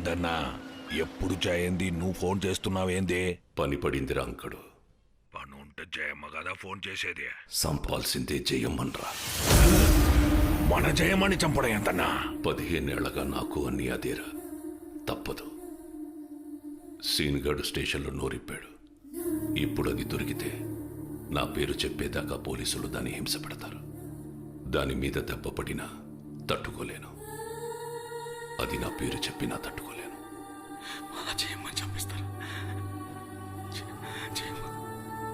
ఏందన్నా ఎప్పుడు జయంది నువ్వు ఫోన్ చేస్తున్నావేంది? పని పడింది రాంకడు. పని ఉంటే జయమ్మ కదా ఫోన్ చేసేది. సంపాల్సిందే జయమ్మన్రా. మన జయమ్మని చంపడం ఎంతన్నా? 15 ఏళ్లగా నాకు అన్ని అదేరా. తప్పదు. సీన్గఢ్ స్టేషన్లో నోరిప్పాడు. ఇప్పుడు అది దొరికితే నా పేరు చెప్పేదాకా పోలీసులు దాన్ని హింస పెడతారు. దాని మీద దెబ్బ పడినా తట్టుకోలేను. అది నా పేరు చెప్పినా తట్టుకోలేను.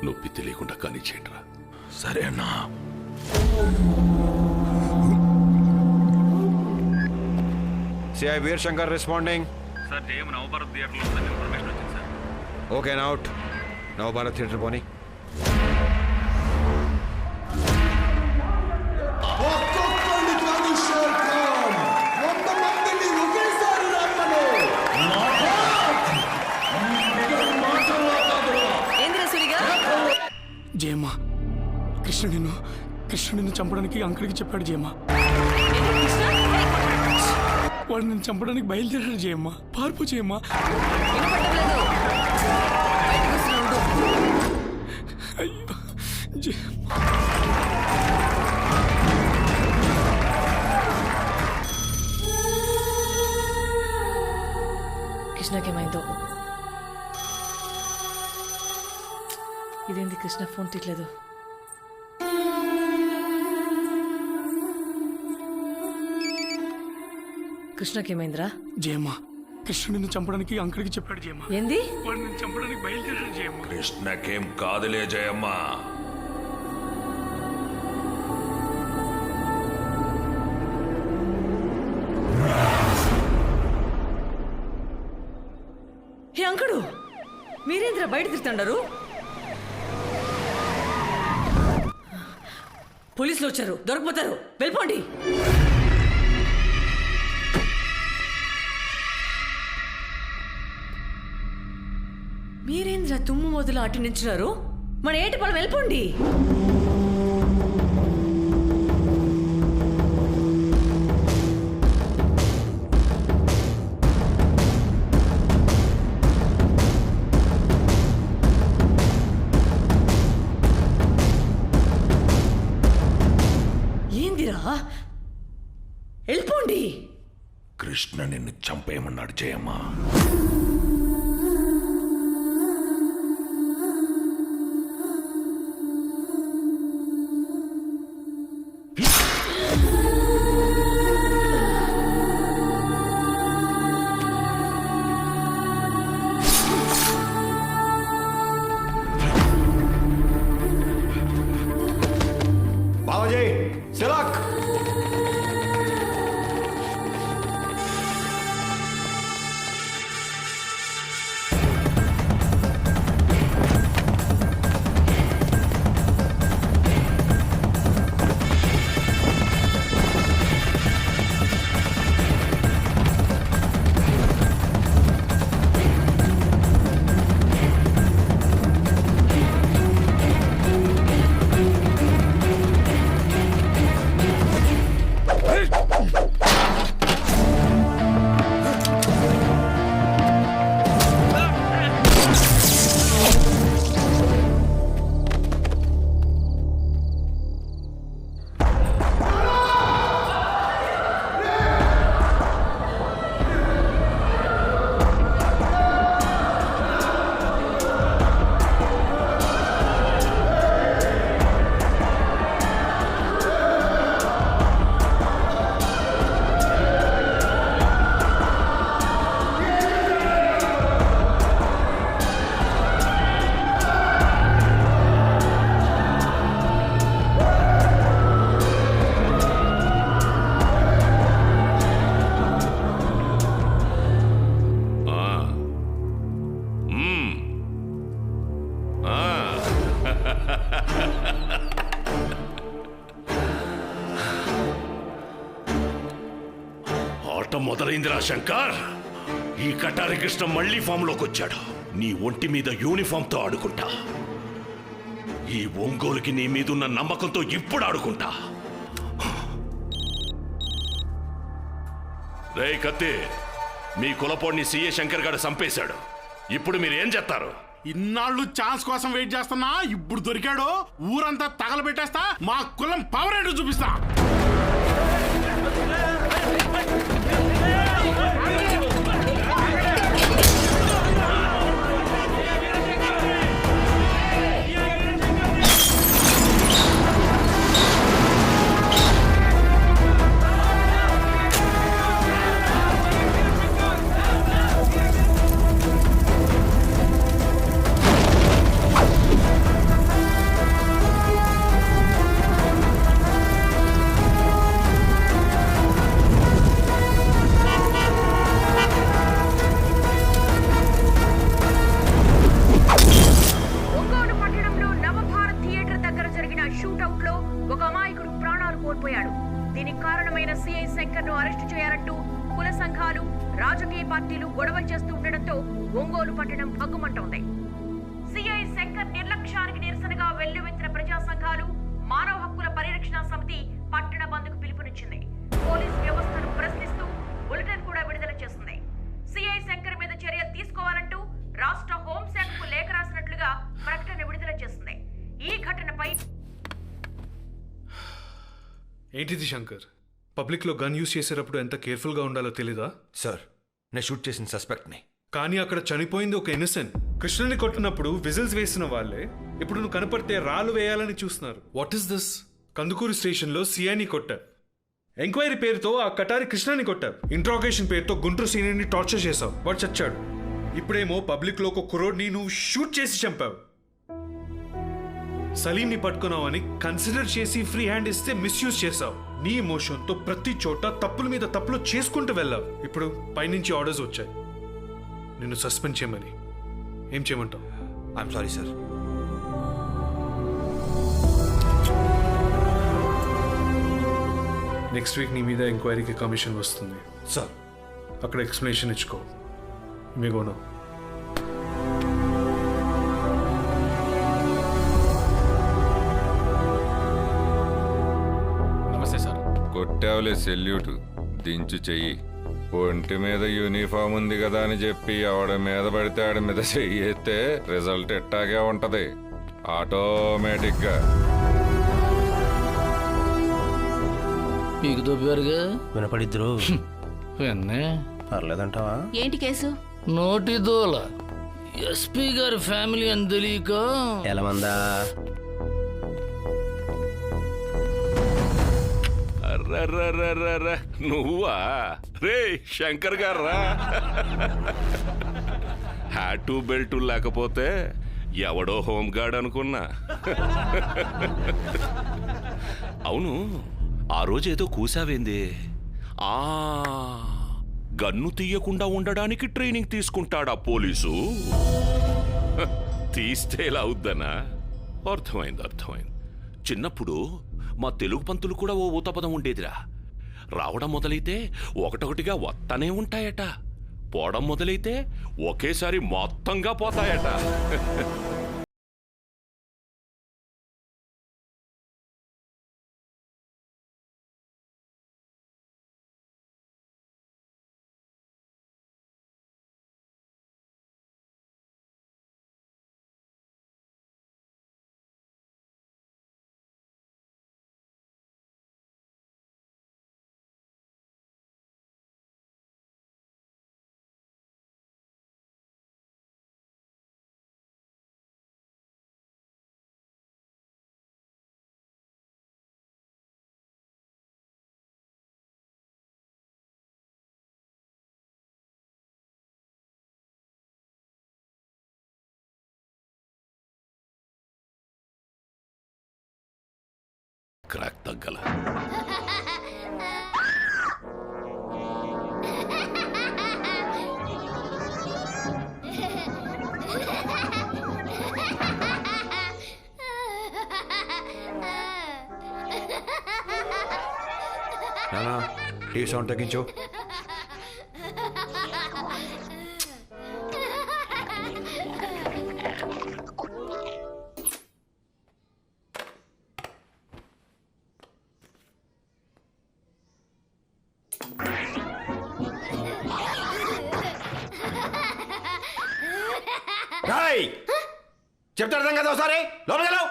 నొప్పి తెలియకుండా కానీ చేయరా. సరే అన్నా. CI Veer Shankar responding. Sir JM Navabharat థియేటర్లో ఉందని ఇన్ఫర్మేషన్ వచ్చింది sir. Okay out. Navabharat theatre పోనీ. జయమ్మ, కృష్ణ నిన్ను చంపడానికి అంకుడికి చెప్పాడు జయమ్మ. వాడు నిన్ను చంపడానికి బయలుదేరాడు జయమ్మ. పార్పు జయమ్మ. అయ్యో జయమ్మ. కృష్ణకేమైందో? ఇదేంది కృష్ణ ఫోన్ తీయట్లేదు? కృష్ణకేమైందిరా? జయమ్మ, కృష్ణ నిన్ను చంపడానికి అంకుడికి చెప్పాడు జయమ్మ. ఏంది? వాడు నిన్ను చంపడానికి బయలుదేరాడు జయమ్మ. కృష్ణకేం కాదులే జయమ్మ. హే అంకుడు, మీరేంద్ర బయట తిరుగుతాండారు? పోలీసులు వచ్చారు, దొరకపోతారు, వెళ్ళిపోండి. మీరేంద్ర తుమ్ము మొదలు అటు నించున్నారు? మన ఏటి పొలం వెళ్ళిపోండి. వెళ్ళిపోండి. కృష్ణ నిన్ను చంపేయమన్నాడు జయమ్మ. బాబాజీ సిలాక్. ఆట మొదలైందిరా శంకర్. ఈ కటారి కృష్ణ మళ్లీ ఫామ్ లోకి వచ్చాడు. నీ ఒంటి మీద యూనిఫామ్ తో ఆడుకుంటా. ఈ ఒంగోలుకి నీ మీదున్న నమ్మకంతో ఇప్పుడు ఆడుకుంటా. రేయ్ కత్తి, మీ కులపోడిని సిఏ శంకర్ గారు చంపేశాడు. ఇప్పుడు మీరు ఏం చేస్తారు? ఇన్నాళ్ళు ఛాన్స్ కోసం వెయిట్ చేస్తున్నా, ఇప్పుడు దొరికాడు. ఊరంతా తగలబెట్టేస్తా, మా కులం పవర్ ఏంటో చూపిస్తా. దీనికి కారణమైన సిఐ శంకర్ ను అరెస్టు చేయాలంటూ కుల సంఘాలు, రాజకీయ పార్టీలు గొడవలు చేస్తూ ఉండడంతో ఒంగోలు పట్టణం భగ్గుమంటోంది. సిఐ శంకర్ నిర్లక్ష్యానికి నిరసనగా వెల్లువెత్తిన ప్రజా సంఘాలు, మానవ హక్కుల పరిరక్షణ సమితి పట్టణ బంద్కు పిలుపునిచ్చింది. పోలీస్ వ్యవస్థను ప్రశ్నిస్తూ బులెటిన్ కూడా విడుదల చేసింది. సిఐ శంకర్ మీద చర్యలు తీసుకోవాలంటూ రాష్ట్ర హోంశాఖకు లేఖ రాసినట్లుగా ప్రకటన విడుదల చేసింది. ఈ ఘటనపై ఏంటిది శంకర్? పబ్లిక్లో గన్ యూజ్ చేసేటప్పుడు ఎంత కేర్ఫుల్గా ఉండాలో తెలీదా? సార్, నేను షూట్ చేసిన సస్పెక్ట్ని. కానీ అక్కడ చనిపోయింది ఒక ఇన్నోసెంట్. కృష్ణని కొట్టినప్పుడు విజిల్స్ వేసిన వాళ్ళే ఇప్పుడు నువ్వు కనపడితే రాళ్ళు వేయాలని చూస్తున్నారు. What is this? కందుకూరు స్టేషన్లో సిఐని కొట్టావు, ఎంక్వైరీ పేరుతో ఆ కటారి కృష్ణని కొట్టావు, ఇంట్రాగేషన్ పేరుతో గుంటూరు సీనియర్ని టార్చర్ చేసావు, వాడు చచ్చాడు. ఇప్పుడేమో పబ్లిక్లో ఒక కుర్రోడ్ని నువ్వు షూట్ చేసి చంపావు. సలీంని పట్టుకున్నావని కన్సిడర్ చేసి ఫ్రీ హ్యాండ్ ఇస్తే మిస్యూజ్ చేసావు. నీ ఎమోషన్తో ప్రతి చోట తప్పుల మీద తప్పులు చేసుకుంటూ వెళ్ళావు. ఇప్పుడు పైనుంచి ఆర్డర్స్ వచ్చాయి నిన్ను సస్పెండ్ చేయమని. ఏం చేయమంటావు? I'm sorry sir. Next week నీ మీద ఎంక్వైరీకి కమిషన్ వస్తుంది సార్. అక్కడ ఎక్స్ప్లెనేషన్ ఇచ్చుకో. మీగోనా కొట్టావులే సెల్యూట్, దించు చెయ్యి. ఒంటి మీద యూనిఫామ్ ఉంది కదా అని చెప్పి ఎవడి మీద పడితే ఆడి మీద చెయ్యి ఎత్తే రిజల్ట్ ఎట్టాగే ఉంటది ఆటోమేటిక్ గా. మీకు దొబ్బివారుగా వినపడిద్దరు విన్నే పర్లేదంటావా? ఏంటి కేసు? నోటి దోల ఎస్పీ గారి ఫ్యామిలీ అని తెలియక ఎలమందా నువ్వా రే శంకర్ గారా? హ్యాటు బెల్ట్ లేకపోతే ఎవడో హోమ్ గార్డ్ అనుకున్నా. అవును, ఆ రోజు ఏదో కూసావేంది? ఆ గన్ను తీయకుండా ఉండడానికి ట్రైనింగ్ తీసుకుంటాడా పోలీసు? తీస్తే ఎలా అవుద్దనా? అర్థమైంది. చిన్నప్పుడు మా తెలుగు పంతులు కూడా ఓ ఊతపదం ఉండేదిరా. రావడం మొదలైతే ఒకటొకటిగా వత్తనే ఉంటాయట, పోవడం మొదలైతే ఒకేసారి మొత్తంగా పోతాయట. క్రాక్ తగ్గల. నానా, టీవీ సౌండ్ తగ్గించు. హాయ్ చెప్తే అర్థం కదా ఒకసారి లోపలికి వెళ్ళావు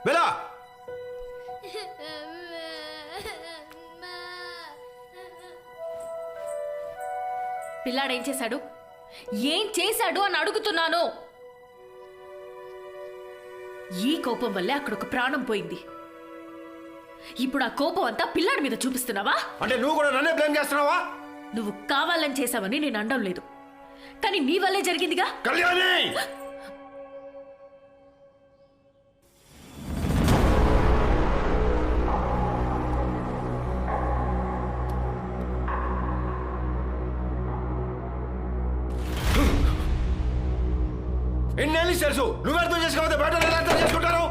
వెళ్ళా పిల్లాడేం చేశాడు ఏం చేశాడు అని అడుగుతున్నాను. ఈ కోపం వల్లే అక్కడ ఒక ప్రాణం పోయింది. ఇప్పుడు ఆ కోపం అంతా పిల్లాడి మీద చూపిస్తున్నావా? అంటే నువ్వు కూడా నన్నే బ్లేమ్ చేస్తున్నావా? నువ్వు కావాలని చేశావని నేను అనడం లేదు, కానీ నీ వల్లే జరిగిందిగా. కళ్యాణి ఎన్నేళ్ళు తెలుసు నువ్వు అర్థం చేసుకోకపోతే బయట అర్థం చేసుకుంటారు.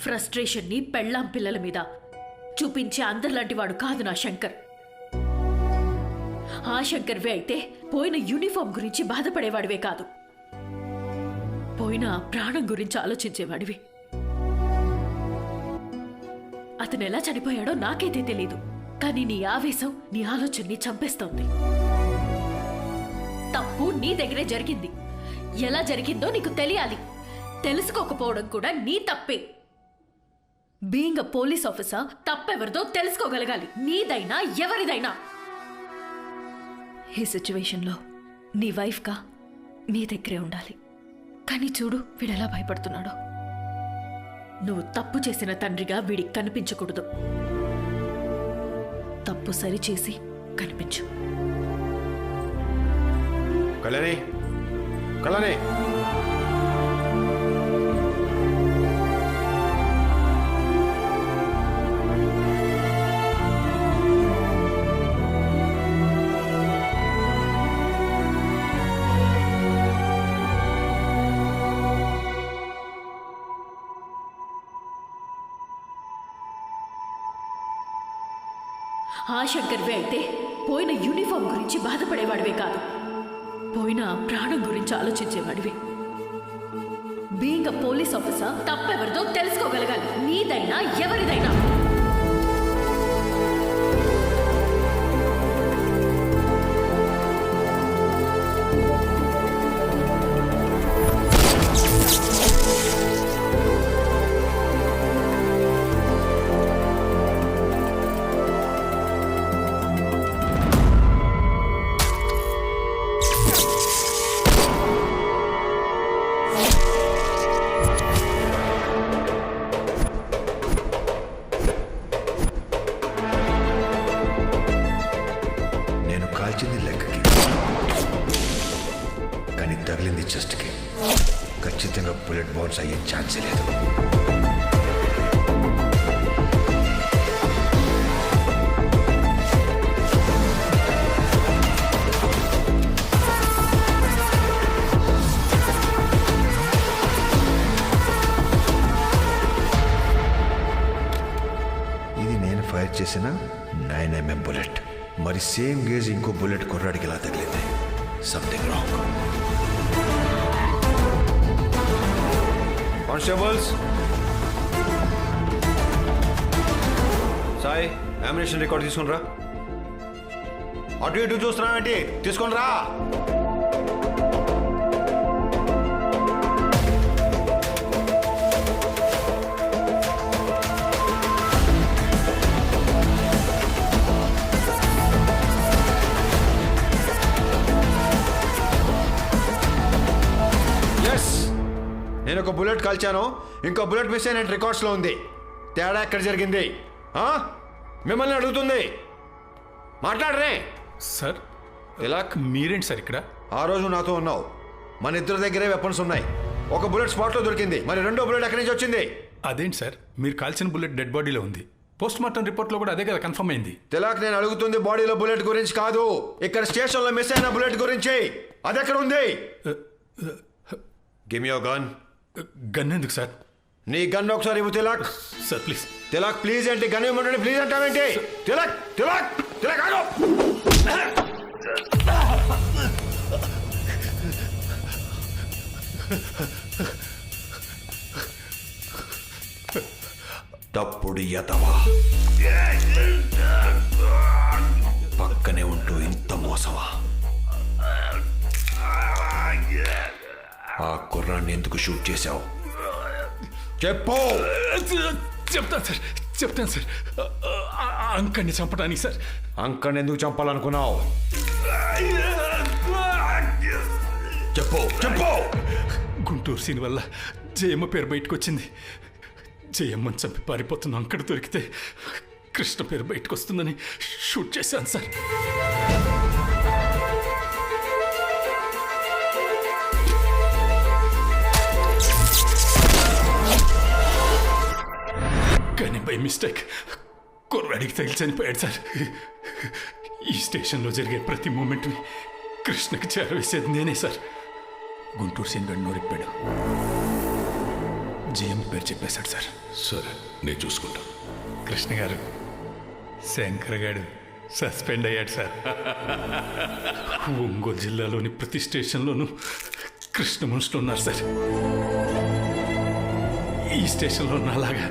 ఫ్రస్ట్రేషన్ ని పెళ్ళాం పిల్లల మీద చూపించే అందరిలాంటి వాడు కాదు నా శంకర్. ఆ శంకర్వే అయితే పోయిన యూనిఫామ్ గురించి బాధపడేవాడివే కాదు, పోయిన ప్రాణం గురించి ఆలోచించేవాడివి. అతను ఎలా చనిపోయాడో నాకైతే తెలీదు, కానీ నీ ఆవేశం నీ ఆలోచనని చంపేస్తోంది. తప్పు నీ దగ్గరే జరిగింది. ఎలా జరిగిందో నీకు తెలియాలి. తెలుసుకోకపోవడం కూడా నీ తప్పే. బీయింగ్ అ పోలీస్ ఆఫీసర్ తప్పెవరిదో తెలుసుకోగలగాలి, నీదైనా ఎవరిదైనా. ఈ సిచ్యువేషన్లో నీ వైఫ్గా నీ దగ్గరే ఉండాలి. కానీ చూడు వీడెలా భయపడుతున్నాడో. నువ్వు తప్పు చేసిన తండ్రిగా వీడికి కనిపించకూడదు. తప్పు సరిచేసి కనిపించు. కళ్యాణి కళ్యాణి ఆ శంకర్వే అయితే పోయిన యూనిఫామ్ గురించి బాధపడేవాడివే కాదు, పోయిన ప్రాణం గురించి ఆలోచించేవాడివి. బీయింగ్ అ పోలీస్ ఆఫీసర్ తప్పెవరిదో తెలుసుకోగలగాలి, నీదైనా ఎవరిదైనా. కాల్చింది లెక్కకి, కానీ తగిలింది చెస్ట్కి. ఖచ్చితంగా బుల్లెట్ బౌన్స్ అయ్యే ఛాన్సే లేదు. ఇది నేను ఫైర్ చేసిన 9mm బుల్లెట్. మరి సేమ్ గేజ్ ఇంకో బుల్లెట్ కుర్రాడికి ఇలా తగిలింది. Something wrong. Constables, Sai ammunition record తీసుకుని రా. అటు ఇటు చూస్తున్నావేంటి? తీసుకుని రా. నేను ఒక బుల్లెట్ కాల్చాను, ఇంకో బుల్లెట్ మిస్ అయిన రికార్డ్స్లో ఉంది. తేడా ఎక్కడ జరిగింది? మిమ్మల్ని అడుగుతుంది, మాట్లాడరే. సార్ తిలక్, మీరేంటి సార్ ఇక్కడ? ఆ రోజు నాతో ఉన్నావు. మన ఇద్దరి దగ్గరే వెపన్స్ ఉన్నాయి. ఒక బుల్లెట్ స్పాట్లో దొరికింది, మరి రెండో బుల్లెట్ ఎక్కడి నుంచి వచ్చింది? అదేంటి సార్, మీరు కాల్చిన బుల్లెట్ డెడ్ బాడీలో ఉంది. పోస్ట్ మార్టం రిపోర్ట్లో కూడా అదే కదా కన్ఫర్మ్ అయింది. తిలక్, నేను అడుగుతుంది బాడీలో బుల్లెట్ గురించి కాదు, ఇక్కడ స్టేషన్లో మిస్ అయిన బుల్లెట్ గురించి. అది ఎక్కడ ఉంది? Give me your gun. Gun ఎందుకు సార్? నీ గన్ ఒకసారి ఇవ్వు Tilak. Sir please. Tilak please ఏంటి? గన్ ఇవ్వమంటే ప్లీజ్ అంటావేంటి? తిలక్ తిలక్ తిలక్ ఆగు. తప్పుడు యతవా, పక్కనే ఉంటూ ఇంత మోసమా? ఆ కుర్రాన్ని ఎందుకు షూట్ చేశావు? చెప్పు. చెప్తాను సార్ అంకని చంపడానికి సార్. అంకని ఎందుకు చంపాలనుకున్నావు? చెప్పు చెప్పు. గుంటూరు సీన్ వల్ల జయమ్మ పేరు బయటకు వచ్చింది. జయమ్మని చంపి పారిపోతున్న అంకడ దొరికితే కృష్ణ పేరు బయటకు వస్తుందని షూట్ చేశాను సార్. కానీ బై మిస్టేక్ కుర్రాడికి తగిలి చనిపోయాడు సార్. ఈ స్టేషన్లో జరిగే ప్రతి మూమెంట్ని కృష్ణకి చేరవేసేది నేనే సార్. గుంటూరు సీన్ గడి నోరిప్పాడు. జయం పేరు చెప్పేశాడు సార్. సరే, నేను చూసుకుంటాను. కృష్ణ గారు, శంకర్ గారు సస్పెండ్ అయ్యాడు సార్. ఒంగోలు జిల్లాలోని ప్రతి స్టేషన్లోనూ కృష్ణ మనుషులు ఉన్నారు సార్. ఈ స్టేషన్లో నాలాగా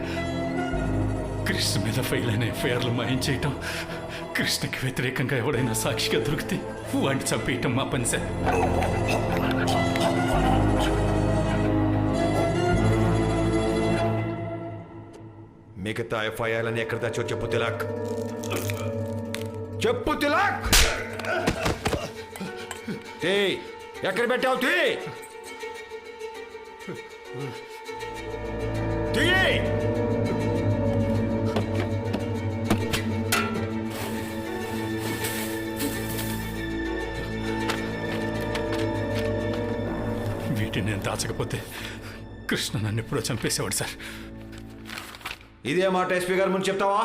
కృష్ణ మీద ఫైల్ అయిన ఎఫ్ఐఆర్లు మాయం చేయటం, కృష్ణకి వ్యతిరేకంగా ఎవడైనా సాక్షిగా దొరికితే వాడిని చంపేయటం మా పని సార్. మిగతా ఎఫ్ఐఆర్లని ఎక్కడ దాచో చెప్పు తిలక్. చెప్పు తిలక్. ఎక్కడ పెట్టావు? వీటిని నేను దాచకపోతే కృష్ణ నన్ను ఎప్పుడో చంపేసేవాడు సార్. ఇదే మాట ఎస్పీ గారి ముందు చెప్తావా?